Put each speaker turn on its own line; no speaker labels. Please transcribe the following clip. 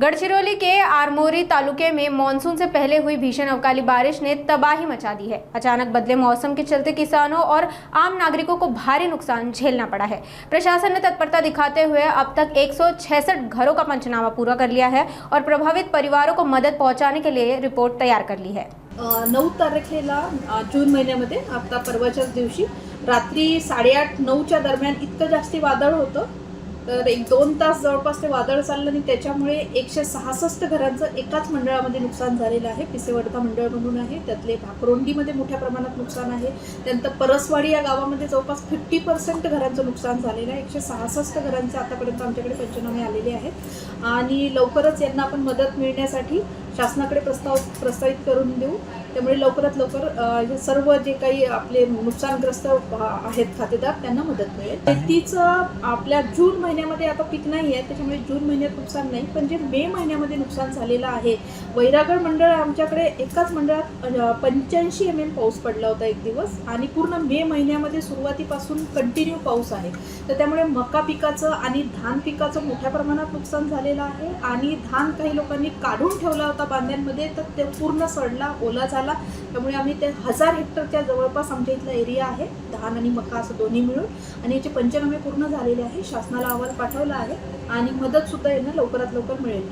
गढ़चिरौली के आरमोरी तालुके में मानसून से पहले हुई भीषण अवकाली बारिश ने तबाही मचा दी है। अचानक बदले मौसम के चलते किसानों और आम नागरिकों को भारी नुकसान झेलना पड़ा है। प्रशासन ने तत्परता दिखाते हुए अब तक 166 घरों का पंचनामा पूरा कर लिया है और प्रभावित परिवारों को मदद पहुंचाने के लिए रिपोर्ट तैयार कर ली है।
9 तारखेला जून महिन्यामध्ये आता परवाच्याच दिवशी रात्री 8:30-9च्या दरम्यान इतकं जास्ती वादळ होतं, तर 1-2 तास जवळपास ते वादळ चाललं आणि त्याच्यामुळे 166 घरांचं एकाच मंडळामध्ये नुकसान झालेलं आहे। पिसेवडता मंडळ म्हणून आहे, त्यातले भाकरोंडीमध्ये मोठ्या प्रमाणात नुकसान आहे। त्यानंतर परसवाडी या गावामध्ये जवळपास 50% घरांचं नुकसान झालेलं आहे। 166 घरांचे आतापर्यंत आमच्याकडे पंचनामे आलेले आहेत आणि लवकरच यांना आपण मदत मिळण्यासाठी शासनाकडे प्रस्तावित करून देऊ। त्यामुळे लवकरात लवकर सर्व जे काही आपले नुकसानग्रस्त आहेत खातेदार त्यांना मदत मिळेल। शेतीचं आपल्या जून महिन्यामध्ये आता पीक नाही आहे, त्याच्यामुळे जून महिन्यात नुकसान नाही, पण जे मे महिन्यामध्ये नुकसान झालेलं आहे, वैरागड मंडळ आमच्याकडे एकाच मंडळात 85 mm पाऊस पडला होता एक दिवस आणि पूर्ण मे महिन्यामध्ये सुरुवातीपासून कंटिन्यू पाऊस आहे। तर त्यामुळे मका पिकाचं आणि धान पिकाचं मोठ्या प्रमाणात नुकसान झालेलं आहे आणि धान काही लोकांनी काढून ठेवला होता बांध्यांमध्ये, तर ते पूर्ण सडला, ओला झाला। त्यामुळे आम्ही ते 1000 हेक्टरच्या जवळपास आमच्या इथला एरिया आहे, धान आणि मका असं दोन्ही मिळून, आणि याचे पंचनामे पूर्ण झालेले आहे। शासनाला अहवाल पाठवला आहे आणि मदत सुद्धा यांना लवकरात लवकर मिळेल।